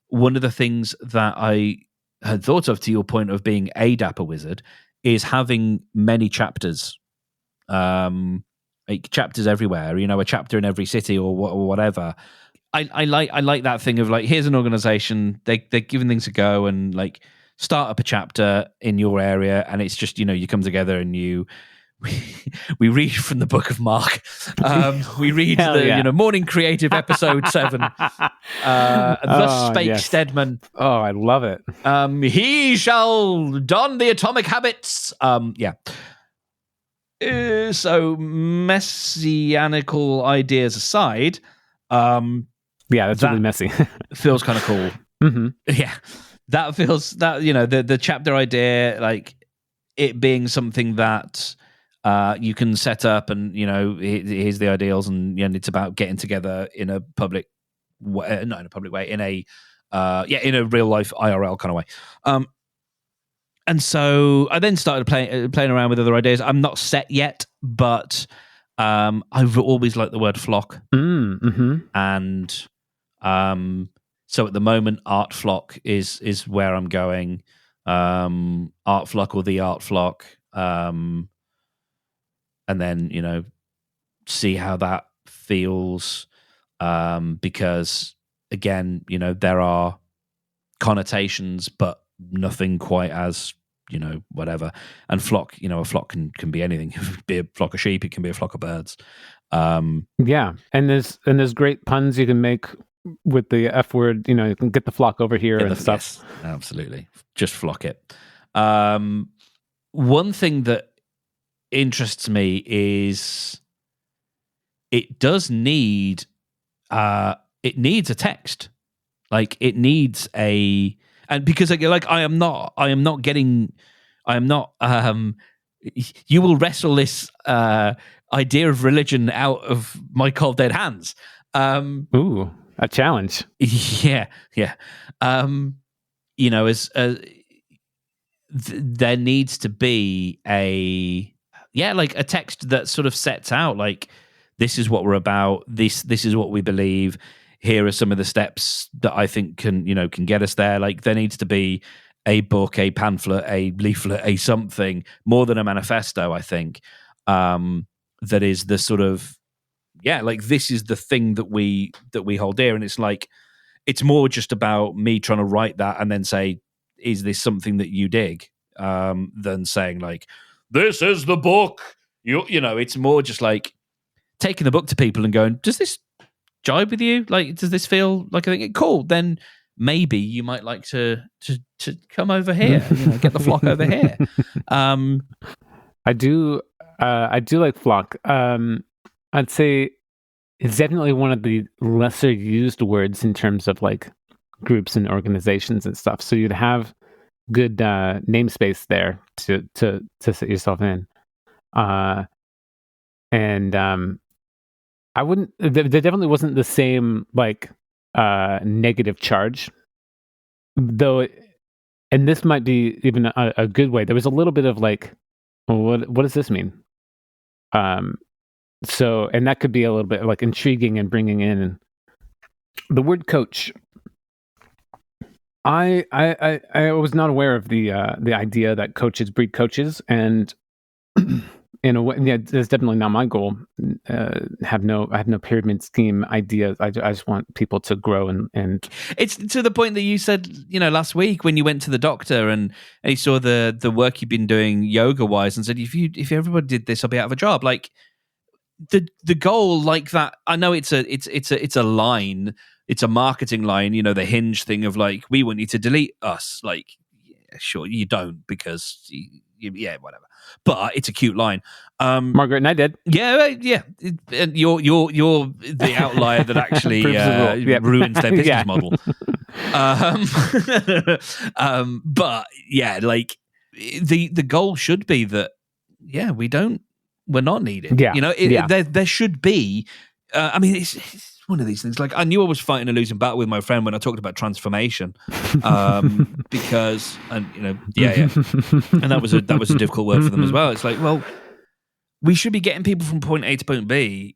one of the things that I had thought of, to your point of being a dapper wizard, is having many chapters, like chapters everywhere. A chapter in every city or whatever. I like that thing of like, here's an organization, they're giving things a go, and like start up a chapter in your area, and it's just you come together and we read from the book of Mark. We read morning creative episode 7. Thus spake Stedman. Oh, I love it. He shall don the atomic habits. So messianical ideas aside, that's really messy. Feels kind of cool. Mm-hmm. Yeah, that feels that the chapter idea, like it being something that you can set up, and here's the ideals, and it's about getting together in a public way, not in a public way, in a in a real life IRL kind of way. And so I then started playing around with other ideas. I'm not set yet, but I've always liked the word flock. Mm-hmm. And so at the moment, art flock is where I'm going. Art flock or the art flock. And then, see how that feels. Because again, there are connotations, but nothing quite as whatever. And flock, a flock can be anything. It can be a flock of sheep, it can be a flock of birds. And there's great puns you can make with the F word. You can get the flock over here and stuff. Yes, absolutely, just flock it. One thing that interests me is it does need it needs a text. Like it needs a. And because I am not you will wrestle this idea of religion out of my cold dead hands. Ooh, a challenge. Yeah. There needs to be a text that sort of sets out like, this is what we're about. This is what we believe. Here are some of the steps that I think can get us there. Like there needs to be a book, a pamphlet, a leaflet, a something more than a manifesto. I think that is the sort of this is the thing that we hold dear, and it's like it's more just about me trying to write that and then say, is this something that you dig? Than saying like, this is the book. It's more just like taking the book to people and going, does this jibe with you? Like, does this feel like I think cool? Then maybe you might like to come over here, get the flock over here. I do like flock. I'd say it's definitely one of the lesser used words in terms of like groups and organizations and stuff. So you'd have good namespace there to set yourself in. I wouldn't. There definitely wasn't the same like negative charge, though. And this might be even a good way. There was a little bit of like, well, what does this mean? So, and that could be a little bit like intriguing and bringing in the word coach. I was not aware of the idea that coaches breed coaches, and in a way, that's definitely not my goal. I have no pyramid scheme ideas. I just want people to grow and it's to the point that you said, last week when you went to the doctor and he saw the work you've been doing yoga wise and said, if everybody did this, I'll be out of a job. Like the goal like that. I know it's a line. It's a marketing line, the Hinge thing of like, we want you to delete us. Like, yeah, sure, you don't because whatever. But it's a cute line. Margaret and I did. Yeah. And you're the outlier that actually ruins their business model. But yeah, like the goal should be that, we don't we're not needed. Yeah. There should be. It's one of these things. Like, I knew I was fighting a losing battle with my friend when I talked about transformation, because, and and that was a difficult word for them as well. It's like, well, we should be getting people from point A to point B.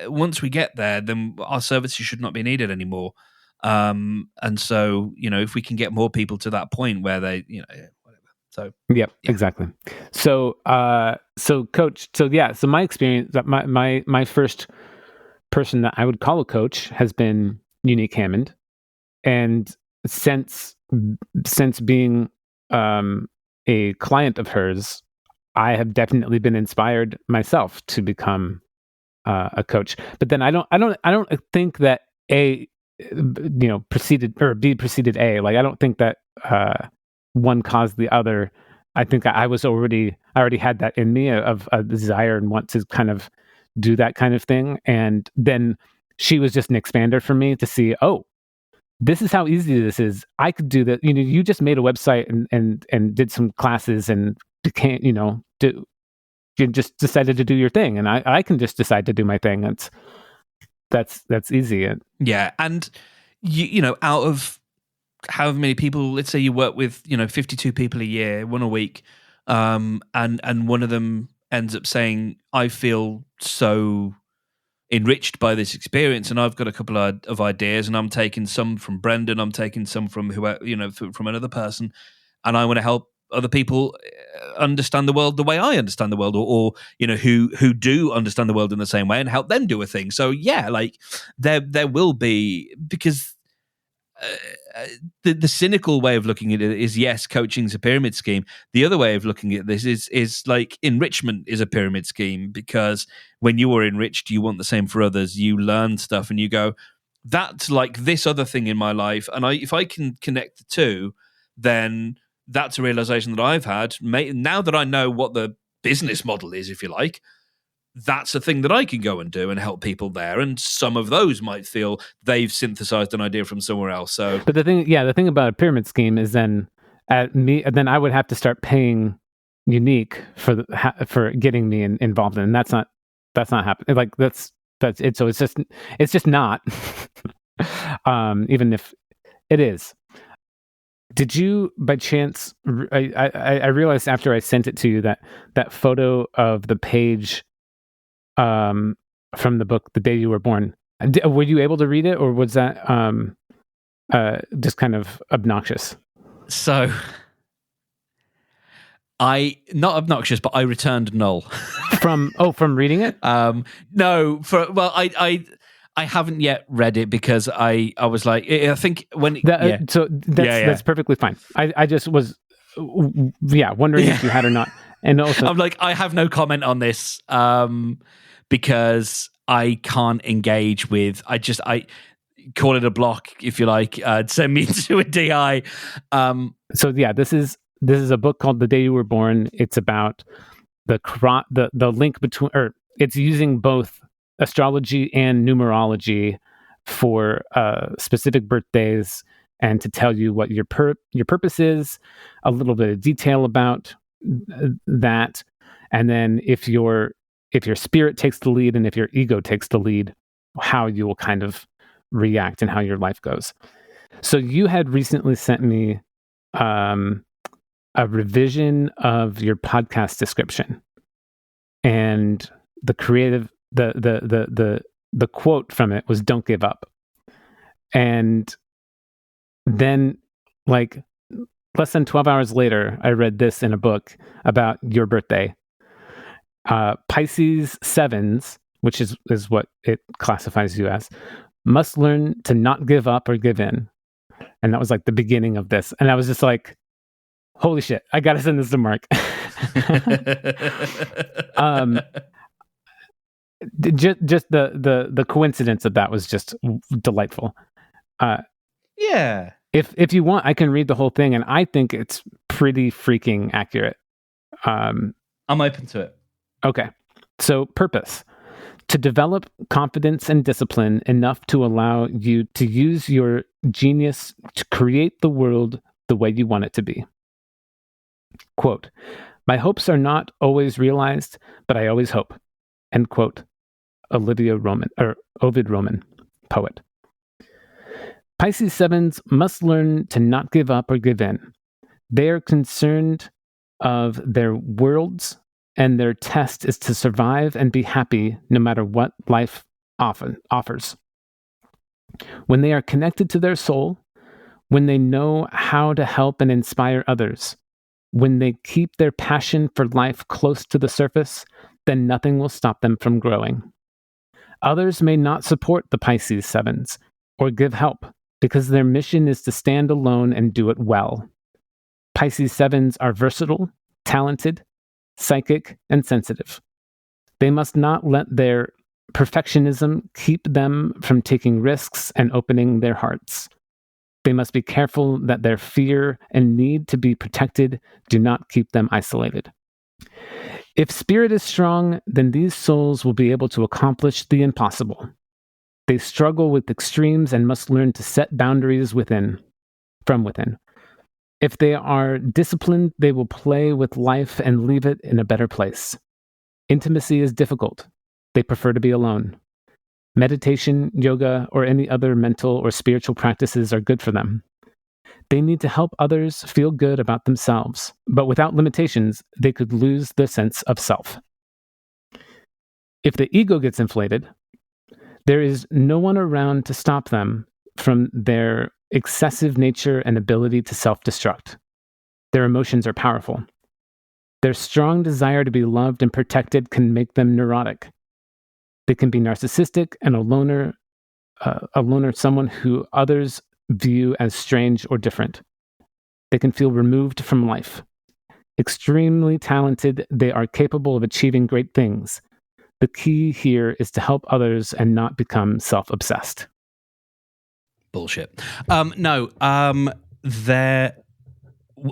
Once we get there, then our services should not be needed anymore. And so, if we can get more people to that point where they, whatever. So, exactly. So, coach. So my experience, that my first person that I would call a coach has been Unique Hammond, and since being a client of hers, I have definitely been inspired myself to become a coach. But then I don't think that A, preceded, or B preceded A. Like, I don't think that one caused the other. I think I already had that in me of a desire and want to kind of do that kind of thing. And then she was just an expander for me to see, oh, this is how easy this is. I could do that. You just made a website and did some classes and became, you just decided to do your thing, and I can just decide to do my thing. That's easy. Yeah, and out of however many people, let's say you work with 52 people a year, one a week, and one of them ends up saying, I feel so enriched by this experience, and I've got a couple of ideas, and I'm taking some from Brendan, I'm taking some from from another person, and I want to help other people understand the world the way I understand the world, or who do understand the world in the same way, and help them do a thing. So like there will be, because the cynical way of looking at it is, yes, coaching's a pyramid scheme. The other way of looking at this is like enrichment is a pyramid scheme, because when you are enriched, you want the same for others. You learn stuff and you go, that's like this other thing in my life, and if I can connect the two, then that's a realization that I've had. Now that I know what the business model is, if you like, that's a thing that I can go and do and help people there. And some of those might feel they've synthesized an idea from somewhere else. So, but the thing about a pyramid scheme is then then I would have to start paying Unique for getting me involved in, and that's not happening. Like that's it. So it's just not, even if it is. Did you, by chance, I realized after I sent it to you that photo of the page from the book, The Day You Were Born, were you able to read it, or was that just kind of obnoxious? So, not obnoxious, but I returned null. from reading it? No, I haven't yet read it, because I was like, I think so that's perfectly fine. I just was wondering if you had or not. And also, I'm like, I have no comment on this, because I can't engage with. I call it a block, if you like. Send me to a DI. This is a book called The Day You Were Born. It's about the link between, or it's using both astrology and numerology for specific birthdays, and to tell you what your purpose is, a little bit of detail about that, and then if your spirit takes the lead and if your ego takes the lead, how you will kind of react and how your life goes. So you had recently sent me a revision of your podcast description, and the quote from it was, "Don't give up." And then, like, less than 12 hours later, I read this in a book about your birthday. Pisces 7s, which is what it classifies you as, must learn to not give up or give in. And that was like the beginning of this. And I was just like, holy shit, I got to send this to Mark. Just the coincidence of that was just delightful. Yeah. If you want, I can read the whole thing, and I think it's pretty freaking accurate. I'm open to it. Okay. So, purpose: to develop confidence and discipline enough to allow you to use your genius to create the world the way you want it to be. Quote: My hopes are not always realized, but I always hope. End quote. Ovid Roman, poet. Pisces 7s must learn to not give up or give in. They are concerned of their worlds, and their test is to survive and be happy no matter what life often offers. When they are connected to their soul, when they know how to help and inspire others, when they keep their passion for life close to the surface, then nothing will stop them from growing. Others may not support the Pisces 7s or give help because their mission is to stand alone and do it well. Pisces 7s are versatile, talented, psychic, and sensitive. They must not let their perfectionism keep them from taking risks and opening their hearts. They must be careful that their fear and need to be protected do not keep them isolated. If spirit is strong, then these souls will be able to accomplish the impossible. They struggle with extremes and must learn to set boundaries from within. If they are disciplined, they will play with life and leave it in a better place. Intimacy is difficult. They prefer to be alone. Meditation, yoga, or any other mental or spiritual practices are good for them. They need to help others feel good about themselves, but without limitations, they could lose their sense of self. If the ego gets inflated, there is no one around to stop them from their excessive nature and ability to self-destruct. Their emotions are powerful. Their strong desire to be loved and protected can make them neurotic. They can be narcissistic and a loner, someone who others view as strange or different. They can feel removed from life. Extremely talented, they are capable of achieving great things. The key here is to help others and not become self-obsessed. Bullshit. There,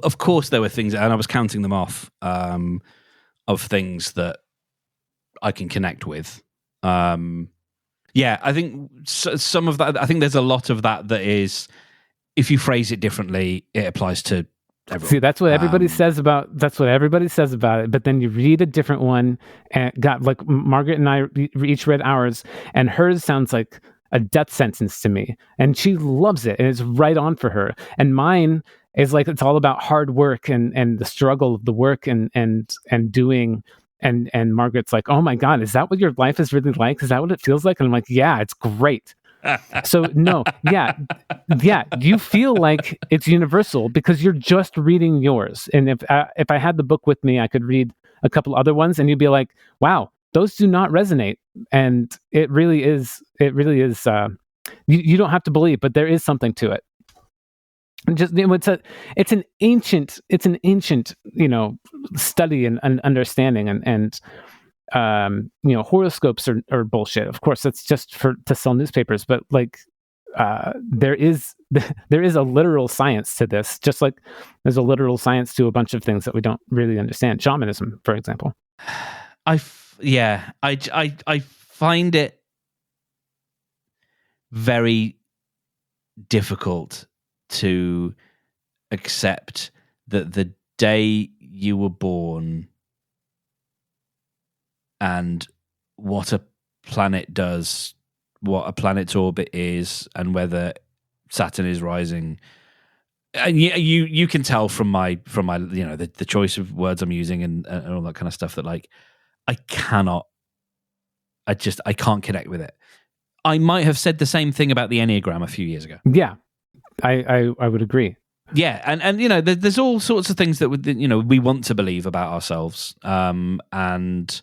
of course, there were things, and I was counting them off, of things that I can connect with. I think some of that, I think there's a lot of that is, if you phrase it differently, it applies to everyone. See, that's what everybody says about it. But then you read a different one, and like Margaret and I each read ours, and hers sounds like a death sentence to me, and she loves it, and it's right on for her. And mine is like, it's all about hard work and the struggle of the work and doing. And Margaret's like, oh my God, is that what your life is really like? Is that what it feels like? And I'm like, yeah, it's great. So no, yeah, you feel like it's universal because you're just reading yours. And if I had the book with me, I could read a couple other ones, and you'd be like, wow, those do not resonate. And it really is. You don't have to believe, but there is something to it. And just it's an ancient study and understanding, and horoscopes are bullshit. Of course, that's just to sell newspapers, but like there is a literal science to this, just like there's a literal science to a bunch of things that we don't really understand. Shamanism, for example. I find it very difficult to accept that the day you were born and what a planet does, what a planet's orbit is, and whether Saturn is rising. And you can tell from my the choice of words I'm using and all that kind of stuff that, like, I can't connect with it. I might have said the same thing about the Enneagram a few years ago. Yeah, I would agree. Yeah, and there's all sorts of things that we want to believe about ourselves, and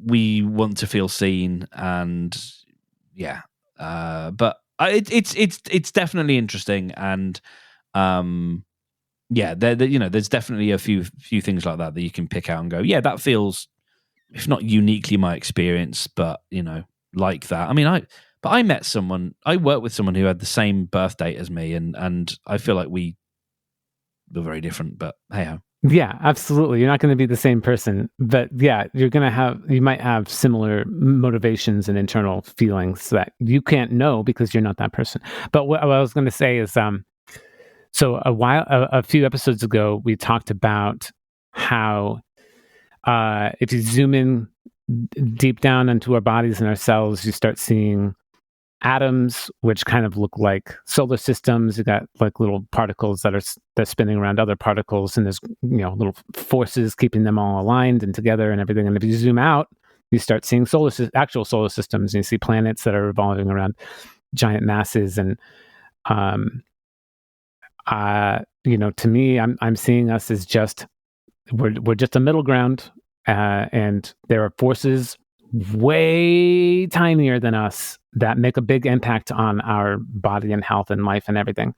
we want to feel seen, and but it's definitely interesting, and there's definitely a few things like that you can pick out and go, yeah, that feels, if not uniquely my experience, but like that. I mean, I met someone, I worked with someone who had the same birth date as me, and I feel like we were very different, but hey-ho. Yeah, absolutely. You're not going to be the same person, but yeah, you might have similar motivations and internal feelings that you can't know because you're not that person. But what I was going to say is, So a few episodes ago, we talked about how if you zoom in deep down into our bodies and our cells, you start seeing atoms, which kind of look like solar systems. You got like little particles that are spinning around other particles, and there's little forces keeping them all aligned and together and everything. And if you zoom out, you start seeing actual solar systems, and you see planets that are revolving around giant masses. And to me, I'm seeing us as just we're just a middle ground, and there are forces way tinier than us that make a big impact on our body and health and life and everything.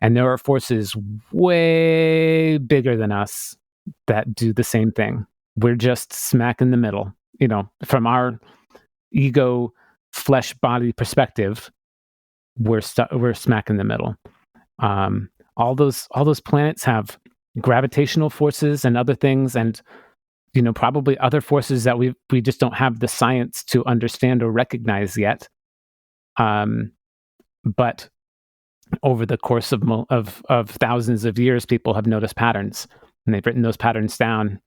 And there are forces way bigger than us that do the same thing. We're just smack in the middle. From our ego, flesh body perspective, we're smack in the middle. All those planets have gravitational forces and other things, and probably other forces that we just don't have the science to understand or recognize yet. But over the course of thousands of years, people have noticed patterns, and they've written those patterns down.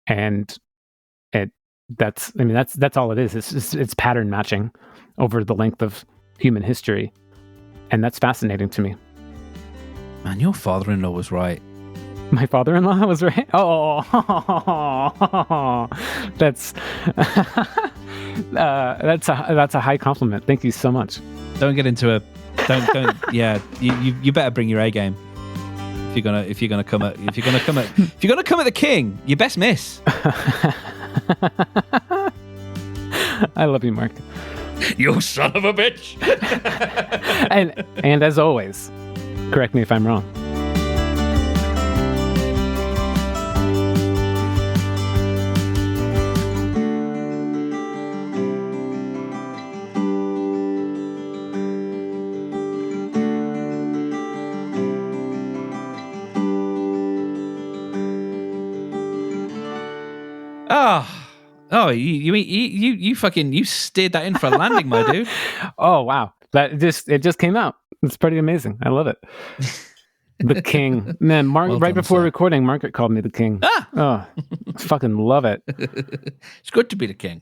And that's all it is. It's pattern matching over the length of human history, and that's fascinating to me. Man, your father-in-law was right. My father-in-law was right. Oh, that's a high compliment. Thank you so much. Don't get into don't. Yeah, you better bring your A game if you're gonna come at the king. You best miss. I love you, Mark. You son of a bitch. and as always, correct me if I'm wrong. You steered that in for a landing, my dude. Oh wow, it just came out. It's pretty amazing. I love it. The king, man. Mark, well right before recording, Margaret called me the king. Oh, fucking love it. It's good to be the king.